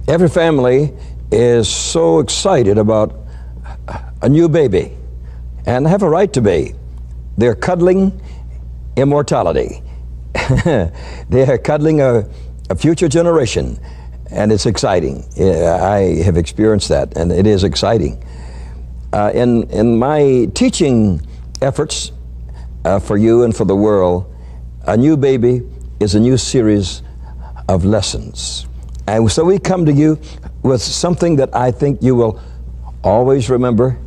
Every family is so excited about a new baby, and have a right to be. They're cuddling immortality. They are cuddling a future generation, and it's exciting. I have experienced that, and it is exciting. In my teaching efforts for you and for the world, a new baby is a new series of lessons. And so we come to you with something that I think you will always remember,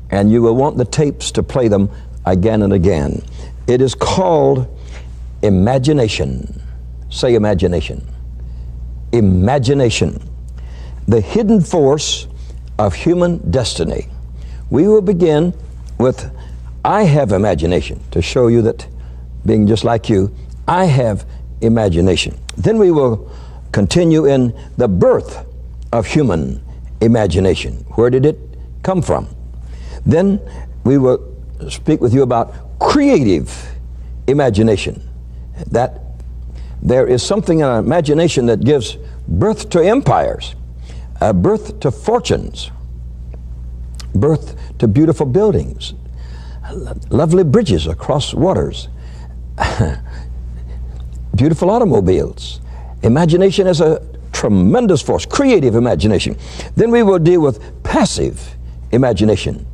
and you will want the tapes to play them again and again. It is called imagination. Say imagination. Imagination. The hidden force of human destiny. We will begin with, I have imagination, to show you that, being just like you, I have imagination. Then we will continue in the birth of human imagination. Where did it come from? Then we will speak with you about creative imagination. That there is something in our imagination that gives birth to empires, birth to fortunes, birth to beautiful buildings, lovely bridges across waters, beautiful automobiles. Imagination is a tremendous force, creative imagination. Then we will deal with passive imagination,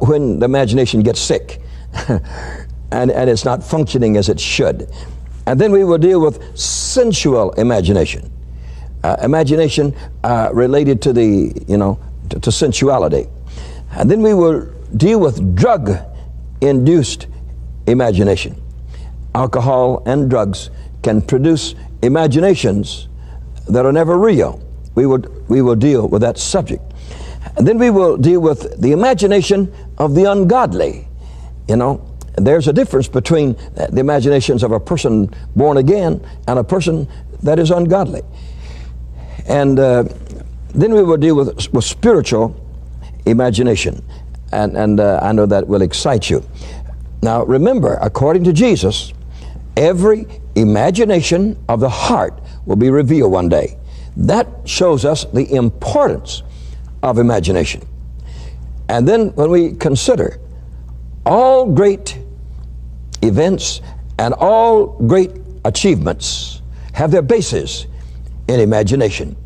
when the imagination gets sick and it's not functioning as it should. And then we will deal with sensual imagination, imagination related to to sensuality. And then we will deal with drug-induced imagination. Alcohol and drugs can produce imaginations that are never real. We will deal with that subject. And then we will deal with the imagination of the ungodly. There's a difference between the imaginations of a person born again and a person that is ungodly. And then we will deal with spiritual imagination. And I know that will excite you. Now remember, according to Jesus, every imagination of the heart will be revealed one day. That shows us the importance of imagination. And then when we consider all great events and all great achievements have their basis in imagination.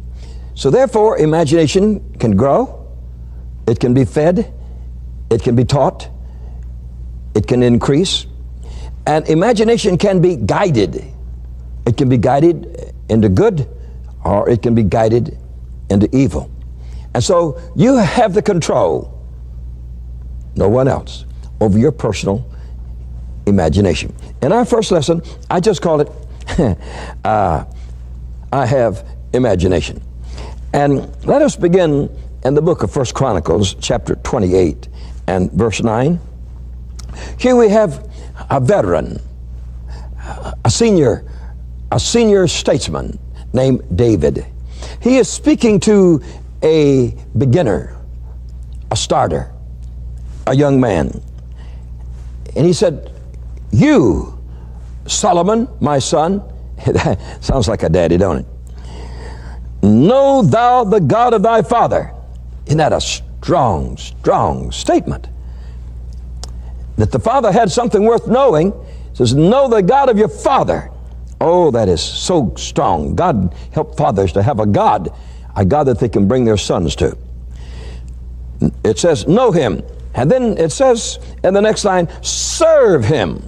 So therefore, imagination can grow, it can be fed, it can be taught, it can increase, and imagination can be guided. It can be guided into good, or it can be guided into evil. And so you have the control, no one else, over your personal imagination. In our first lesson, I just called it, I have imagination. And let us begin in the book of 1 Chronicles, chapter 28 and verse 9. Here we have a veteran, a senior statesman named David. He is speaking to a beginner, a starter, a young man. And he said, "You, Solomon, my son," that sounds like a daddy, don't it? "Know thou the God of thy father." Isn't that a strong, strong statement? That the father had something worth knowing. He says, "Know the God of your father." Oh, that is so strong. God help fathers to have a God that they can bring their sons to. It says, know him. And then it says in the next line, serve him.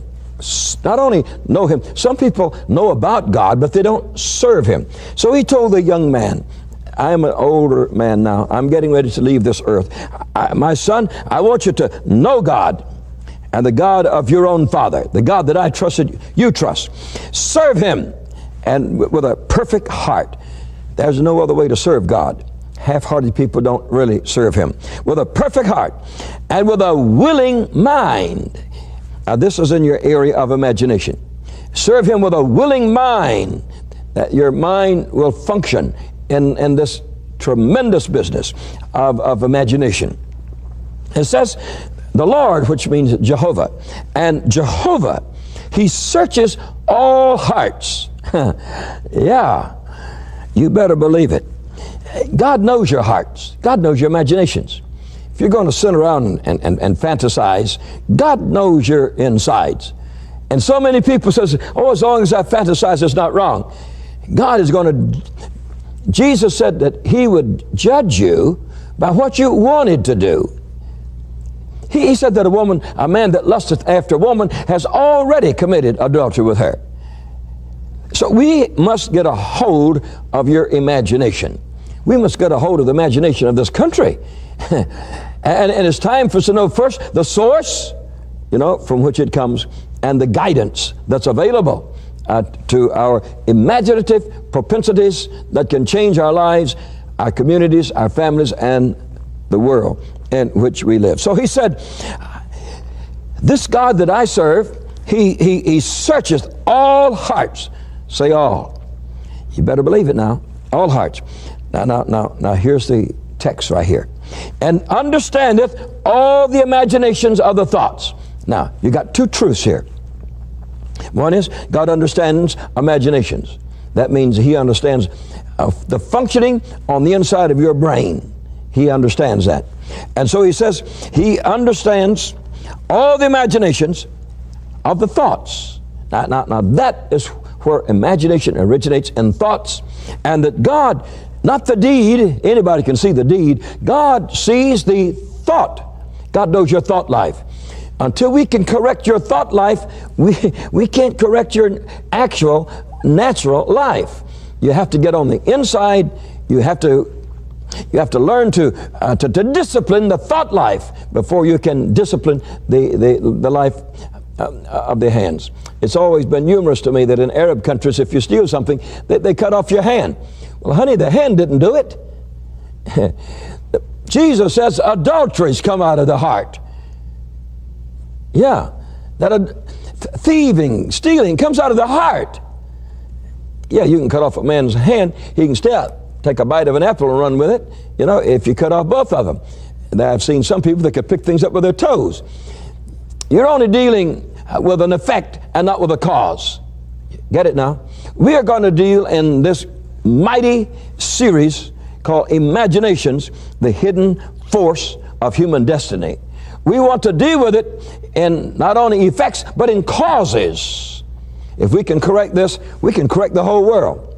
Not only know him, some people know about God, but they don't serve him. So he told the young man, I am an older man now. I'm getting ready to leave this earth. My son, I want you to know God, and the God of your own father, the God that I trusted, you trust. Serve him, and with a perfect heart. There's no other way to serve God. Half-hearted people don't really serve him. With a perfect heart and with a willing mind. Now this is in your area of imagination. Serve him with a willing mind, that your mind will function in this tremendous business of imagination. It says, the Lord, which means Jehovah, and Jehovah, he searches all hearts. Yeah, you better believe it. God knows your hearts. God knows your imaginations. If you're going to sit around and fantasize, God knows your insides. And so many people says, oh, as long as I fantasize, it's not wrong. God is going to, Jesus said that he would judge you by what you wanted to do. He said that a man that lusteth after a woman has already committed adultery with her. So we must get a hold of your imagination. We must get a hold of the imagination of this country. and it's time for us to know first the source, from which it comes, and the guidance that's available to our imaginative propensities that can change our lives, our communities, our families, and the world in which we live. So he said, this God that I serve, he searcheth all hearts. Say all. You better believe it now. All hearts. Now here's the text right here. And understandeth all the imaginations of the thoughts. Now, you got two truths here. One is God understands imaginations. That means he understands the functioning on the inside of your brain. He understands that. And so he says he understands all the imaginations of the thoughts. Now that is where imagination originates in thoughts, and that God, not the deed, anybody can see the deed, God sees the thought. God knows your thought life. Until we can correct your thought life, we can't correct your actual natural life. You have to get on the inside. You have to learn to discipline the thought life before you can discipline the life of the hands. It's always been humorous to me that in Arab countries, if you steal something, they cut off your hand. Well, honey, the hand didn't do it. Jesus says adulteries come out of the heart. Yeah, thieving, stealing comes out of the heart. Yeah, you can cut off a man's hand. He can still take a bite of an apple and run with it, if you cut off both of them. And I've seen some people that could pick things up with their toes. You're only dealing with an effect and not with a cause. Get it now? We are going to deal in this mighty series called Imaginations, the Hidden Force of Human Destiny. We want to deal with it in not only effects, but in causes. If we can correct this, we can correct the whole world.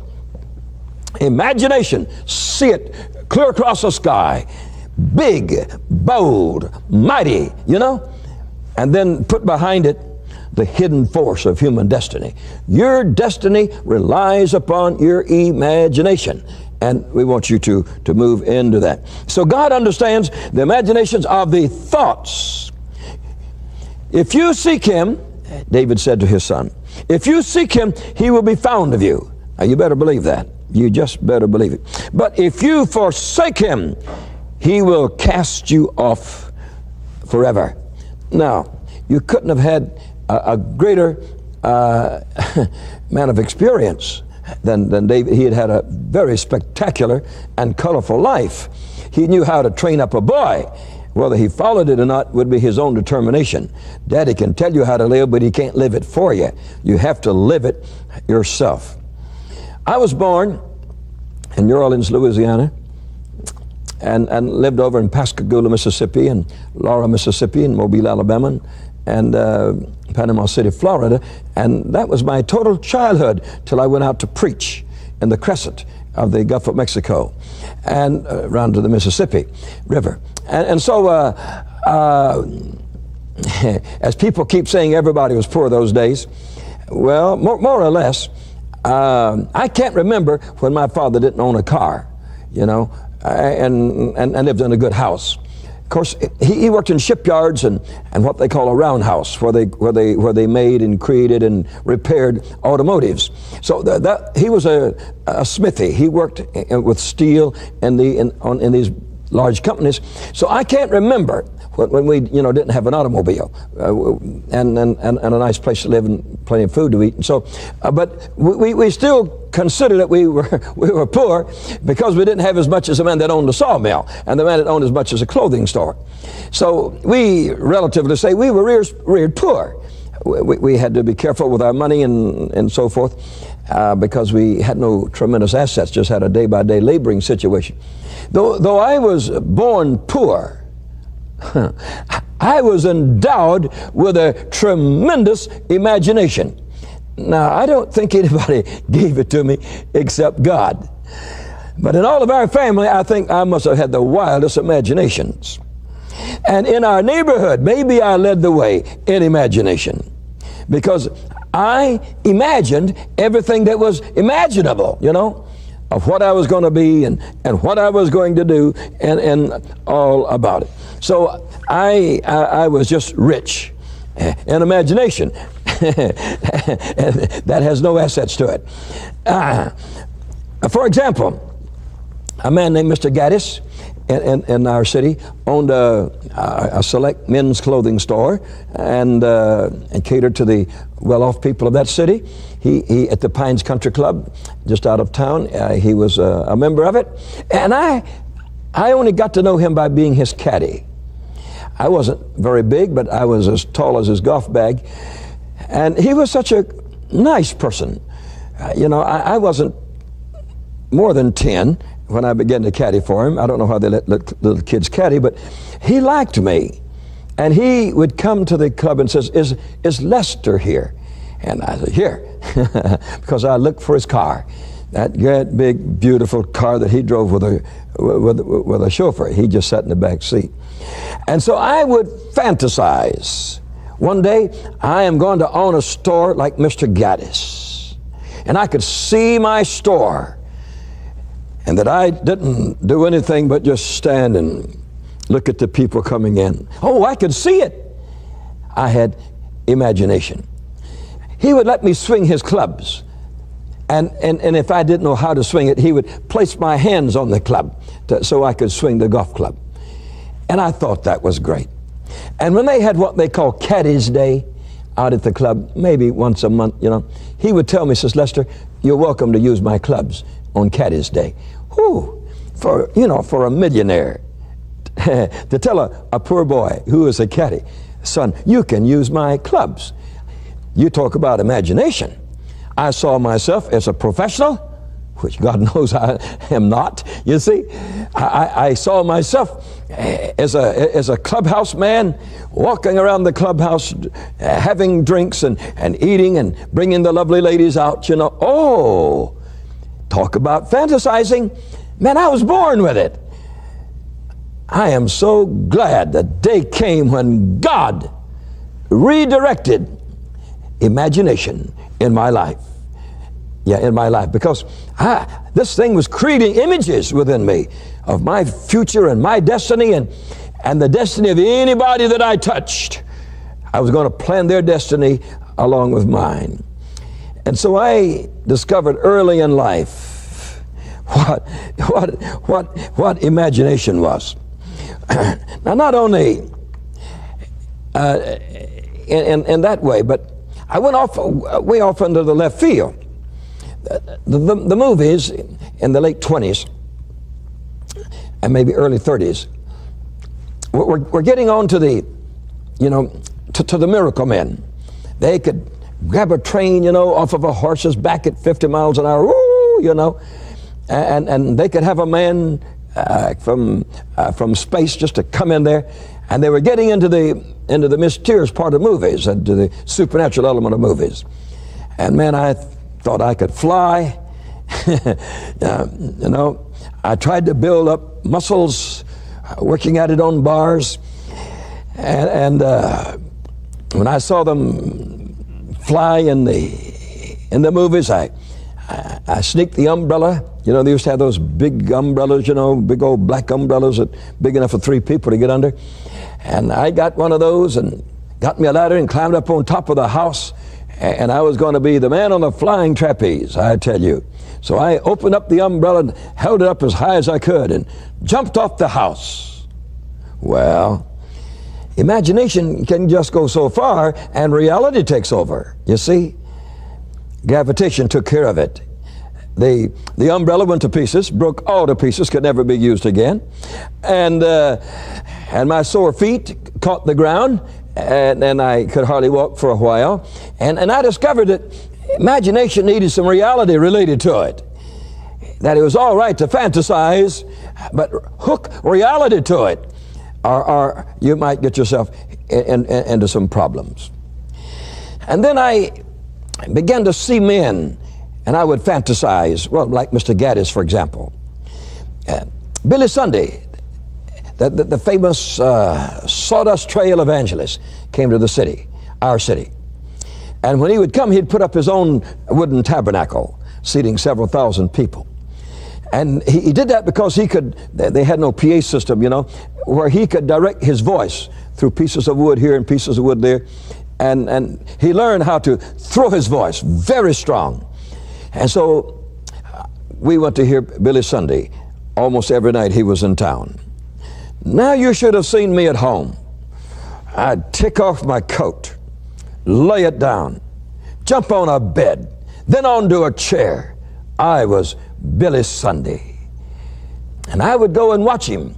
Imagination, see it clear across the sky, big, bold, mighty, and then put behind it the hidden force of human destiny. Your destiny relies upon your imagination, and we want you to move into that. So God understands the imaginations of the thoughts. If you seek him, David said to his son, if you seek him, he will be found of you. Now you better believe that. You just better believe it. But if you forsake him, he will cast you off forever. Now, you couldn't have had a greater man of experience than David. He had a very spectacular and colorful life. He knew how to train up a boy. Whether he followed it or not would be his own determination. Daddy can tell you how to live, but he can't live it for you. You have to live it yourself. I was born in New Orleans, Louisiana, and lived over in Pascagoula, Mississippi, and Laura, Mississippi, and Mobile, Alabama, and Panama City, Florida. And that was my total childhood till I went out to preach in the crescent of the Gulf of Mexico and around to the Mississippi River. And so as people keep saying everybody was poor those days, well, more or less, I can't remember when my father didn't own a car, and lived in a good house. Of course, he worked in shipyards and what they call a roundhouse, where they made and created and repaired automotives. So he was a smithy. He worked with steel in these large companies. So I can't remember when we didn't have an automobile and a nice place to live and plenty of food to eat. And so, but we still consider that we were poor because we didn't have as much as the man that owned a sawmill and the man that owned as much as a clothing store. So we relatively say we were reared poor. We had to be careful with our money and so forth. because we had no tremendous assets, just had a day-by-day laboring situation. Though I was born poor, I was endowed with a tremendous imagination. Now, I don't think anybody gave it to me except God. But in all of our family, I think I must have had the wildest imaginations. And in our neighborhood, maybe I led the way in imagination, because I imagined everything that was imaginable, of what I was going to be and what I was going to do and all about it. So I was just rich in imagination. And that has no assets to it. For example, a man named Mr. Gaddis in our city owned a select men's clothing store and catered to the well-off people of that city. He at the Pines Country Club, just out of town, he was a member of it. And I only got to know him by being his caddy. I wasn't very big, but I was as tall as his golf bag. And he was such a nice person. I wasn't more than 10 when I began to caddy for him. I don't know how they let little kids caddy, but he liked me. And he would come to the club and says, is Lester here? And I said, here, because I looked for his car. That great, big, beautiful car that he drove with a chauffeur. He just sat in the back seat. And so I would fantasize. One day, I am going to own a store like Mr. Gaddis. And I could see my store. And that I didn't do anything but just stand and look at the people coming in. Oh, I could see it. I had imagination. He would let me swing his clubs. And if I didn't know how to swing it, he would place my hands on the club so I could swing the golf club. And I thought that was great. And when they had what they call Caddy's Day out at the club, maybe once a month, he would tell me, says, Lester, you're welcome to use my clubs on Caddy's Day. Whew, for a millionaire to tell a poor boy who is a caddy, son, you can use my clubs. You talk about imagination. I saw myself as a professional, which God knows I am not, you see. I saw myself as a clubhouse man, walking around the clubhouse, having drinks and eating and bringing the lovely ladies out, Oh, talk about fantasizing. Man, I was born with it. I am so glad the day came when God redirected imagination in my life. Yeah, in my life, because this thing was creating images within me of my future and my destiny and the destiny of anybody that I touched. I was going to plan their destiny along with mine. And so I discovered early in life what imagination was. Now, not only in that way, but I went way off into the left field. The movies in the late 20s and maybe early 30s were getting on to the miracle men. They could grab a train, off of a horse's back at 50 miles an hour, and they could have a man from space just to come in there, and they were getting into the mysterious part of movies, into the supernatural element of movies. And man, I thought I could fly. I tried to build up muscles, working at it on bars, and when I saw them fly in the movies, I sneaked the umbrella. They used to have those big umbrellas, big old black umbrellas that big enough for 3 people to get under. And I got one of those and got me a ladder and climbed up on top of the house. And I was going to be the man on the flying trapeze, I tell you. So I opened up the umbrella and held it up as high as I could and jumped off the house. Well, imagination can just go so far and reality takes over, you see. Gravitation took care of it. The umbrella went to pieces, broke all to pieces, could never be used again. And my sore feet caught the ground, and I could hardly walk for a while. And I discovered that imagination needed some reality related to it. That it was all right to fantasize, but hook reality to it, or you might get yourself into some problems. And then I began to see men, and I would fantasize, well, like Mr. Gaddis, for example. Billy Sunday, the famous Sawdust Trail evangelist, came to the city, our city. And when he would come, he'd put up his own wooden tabernacle, seating several thousand people. And he did that because they had no PA system, where he could direct his voice through pieces of wood here and pieces of wood there. And he learned how to throw his voice very strong. And so we went to hear Billy Sunday almost every night he was in town. Now you should have seen me at home. I'd take off my coat, lay it down, jump on a bed, then onto a chair. I was Billy Sunday. And I would go and watch him.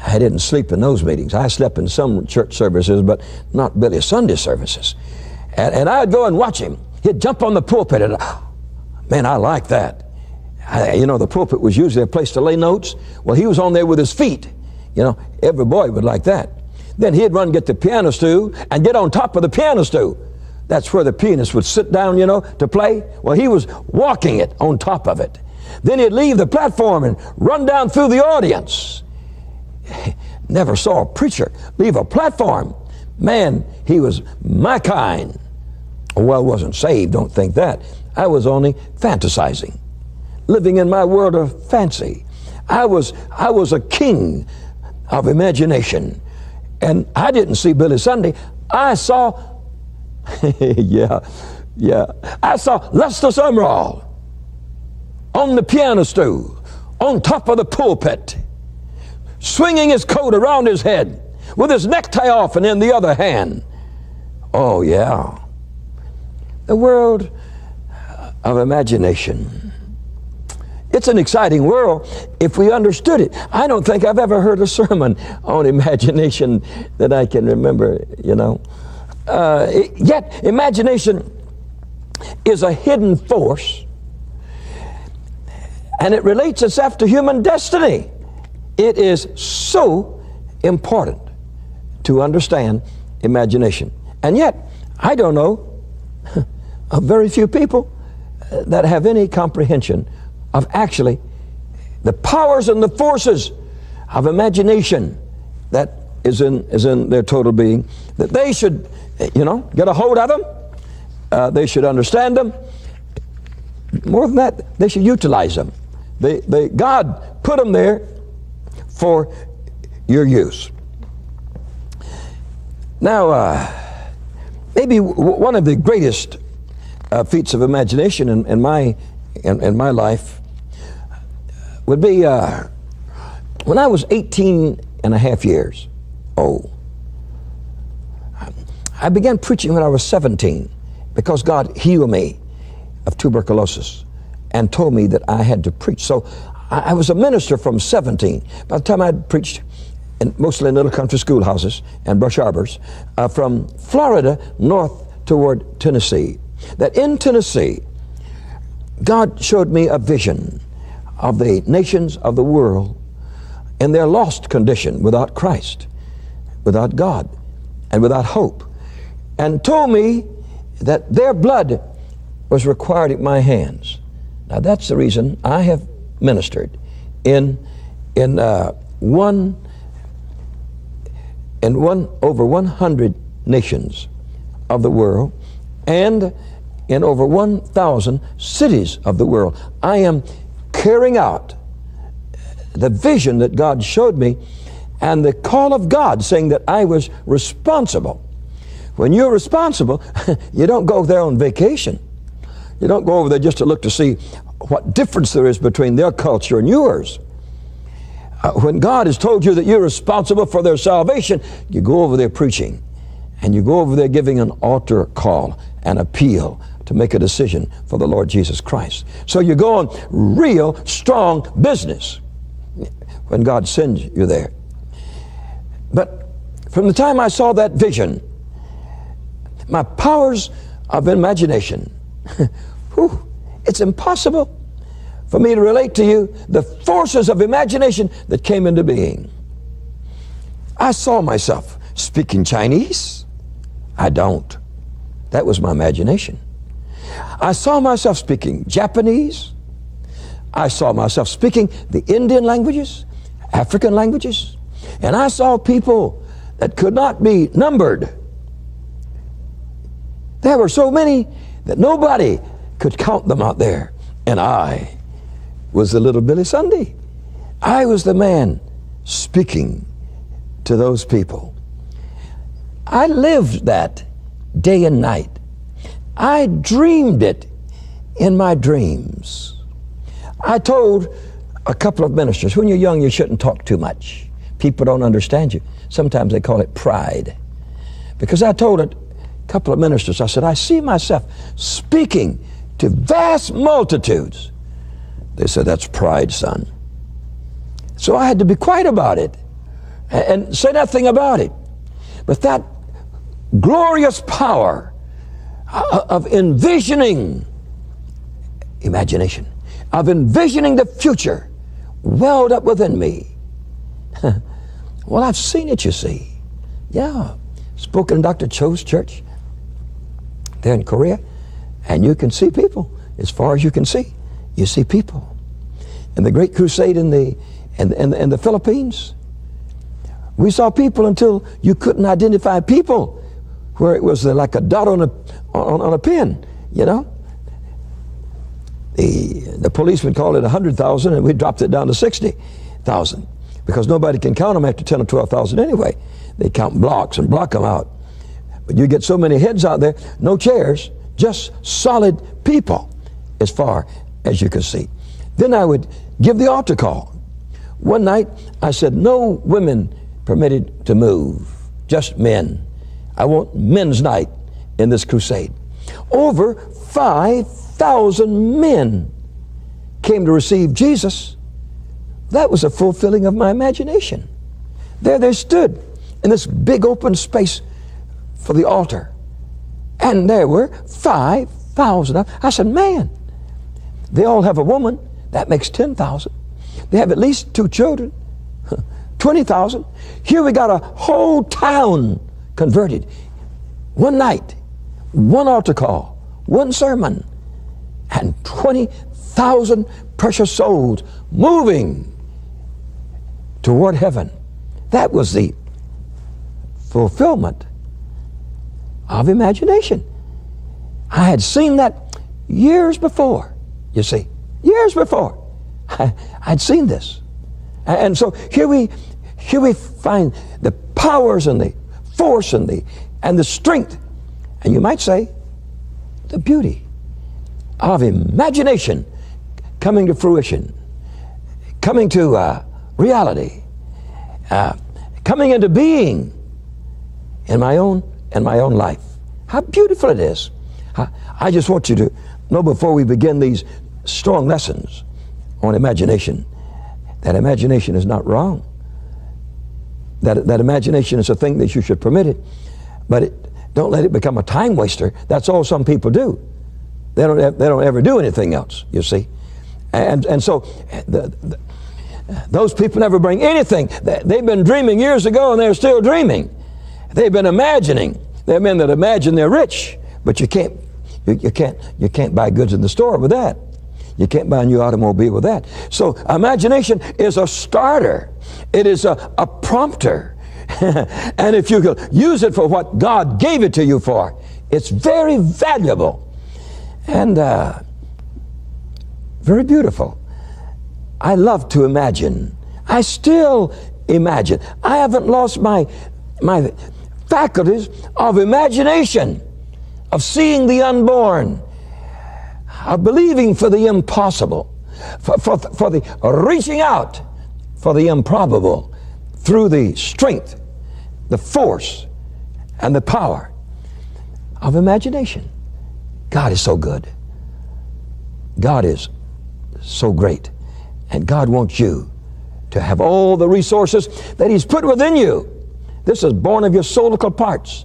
I didn't sleep in those meetings. I slept in some church services, but not Billy Sunday services. And I'd go and watch him. He'd jump on the pulpit and, man, I like that. The pulpit was usually a place to lay notes. Well, he was on there with his feet. Every boy would like that. Then he'd run get the piano stool and get on top of the piano stool. That's where the pianist would sit down, to play. Well, he was walking it on top of it. Then he'd leave the platform and run down through the audience. Never saw a preacher leave a platform. Man, he was my kind. Well, wasn't saved, don't think that. I was only fantasizing, living in my world of fancy. I was a king of imagination. And I didn't see Billy Sunday. I saw, I saw Lester Sumrall on the piano stool, on top of the pulpit, swinging his coat around his head, with his necktie off and in the other hand. Oh, yeah. The world of imagination. It's an exciting world if we understood it. I don't think I've ever heard a sermon on imagination that I can remember, Yet, imagination is a hidden force, and it relates itself to human destiny. It is so important to understand imagination. And yet, I don't know of very few people that have any comprehension of actually the powers and the forces of imagination that is in their total being, that they should, get a hold of them. They should understand them. More than that, they should utilize them. God put them there for your use. Now, maybe one of the greatest feats of imagination in my life would be when I was 18 and a half years old. I began preaching when I was 17 because God healed me of tuberculosis and told me that I had to preach. So I was a minister from 17. By the time I'd preached mostly in little country schoolhouses and brush arbors, from Florida north toward Tennessee. That in Tennessee, God showed me a vision of the nations of the world in their lost condition without Christ, without God, and without hope, and told me that their blood was required at my hands. Now that's the reason I have ministered in over 100 nations of the world and in over 1,000 cities of the world. I am carrying out the vision that God showed me and the call of God saying that I was responsible. When you're responsible, you don't go there on vacation. You don't go over there just to look to see what difference there is between their culture and yours. When God has told you that you're responsible for their salvation, you go over there preaching, and you go over there giving an altar call, an appeal to make a decision for the Lord Jesus Christ. So you go on real strong business when God sends you there. But from the time I saw that vision, my powers of imagination It's impossible for me to relate to you the forces of imagination that came into being. I saw myself speaking Chinese. I don't. That was my imagination. I saw myself speaking Japanese. I saw myself speaking the Indian languages, African languages, and I saw people that could not be numbered. There were so many that nobody could count them out there. And I was the little Billy Sunday. I was the man speaking to those people. I lived that day and night. I dreamed it in my dreams. I told a couple of ministers, when you're young, you shouldn't talk too much. People don't understand you. Sometimes they call it pride. Because I told a couple of ministers, I said, I see myself speaking to vast multitudes. They said, that's pride, son. So I had to be quiet about it and say nothing about it. But that glorious power of envisioning imagination, of envisioning the future, welled up within me. Well, I've seen it, you see. Yeah. Spoken in Dr. Cho's church there in Korea, and you can see people as far as you can see. You see people. In the Great Crusade in the Philippines, we saw people until you couldn't identify people, where it was like a dot on a pin, you know. The policeman called it 100,000, and we dropped it down to 60,000 because nobody can count them after 10 or 12,000 anyway. They count blocks and block them out. But you get so many heads out there, no chairs, just solid people as far as you can see. Then I would give the altar call. One night I said, no women permitted to move, just men. I want men's night in this crusade. Over 5,000 men came to receive Jesus. That was a fulfilling of my imagination. There they stood in this big open space for the altar. And there were 5,000. I said, man, they all have a woman. That makes 10,000. They have at least 2 children. 20,000. Here we got a whole town converted. One night, one altar call, one sermon, and 20,000 precious souls moving toward heaven. That was the fulfillment of imagination. I had seen that years before, you see. Years before. I'd seen this. And so here we find the powers and the force and the strength, and you might say the beauty of imagination coming to fruition, coming to reality, coming into being in my own life. How beautiful it is. I just want you to know before we begin these strong lessons on imagination, that imagination is not wrong. That imagination is a thing that you should permit it, but don't let it become a time waster. That's all some people do. They don't ever do anything else, you see. And so those people never bring anything. They've been dreaming years ago and they're still dreaming. They've been imagining. There are men that imagine they're rich, but you can't buy goods in the store with that. You can't buy a new automobile with that. So imagination is a starter. It is a prompter. And if you could use it for what God gave it to you for, it's very valuable and very beautiful. I love to imagine. I still imagine. I haven't lost my faculties of imagination, of seeing the unborn, of believing for the impossible, for the reaching out for the improbable through the strength, the force, and the power of imagination. God is so good. God is so great. And God wants you to have all the resources that He's put within you. This is born of your solical parts.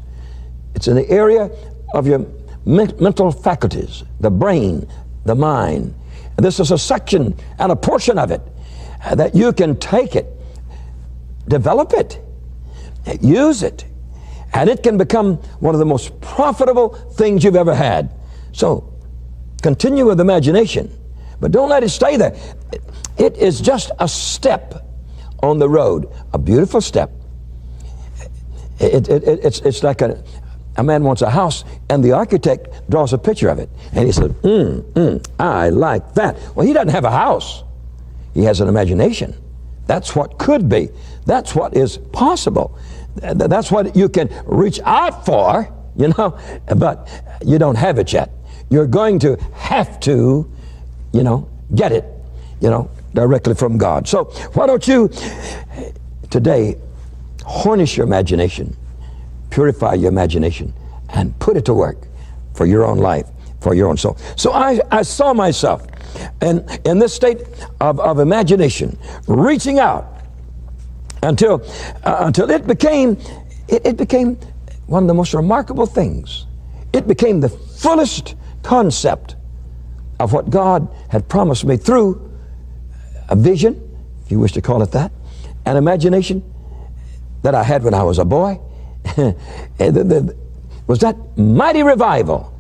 It's in the area of your mental faculties, the brain, the mind. And this is a section and a portion of it that you can take it, develop it, use it, and it can become one of the most profitable things you've ever had. So continue with imagination, but don't let it stay there. It is just a step on the road, a beautiful step. It's like a man wants a house, and the architect draws a picture of it, and he says, I like that. Well, he doesn't have a house. He has an imagination. That's what could be. That's what is possible. That's what you can reach out for, but you don't have it yet. You're going to have to, get it, directly from God. So why don't you today harness your imagination, purify your imagination, and put it to work for your own life, for your own soul. So I saw myself in this state of imagination, reaching out until it became one of the most remarkable things. It became the fullest concept of what God had promised me through a vision, if you wish to call it that, an imagination that I had when I was a boy. Was that mighty revival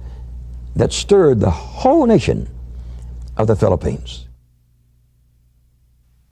that stirred the whole nation of the Philippines.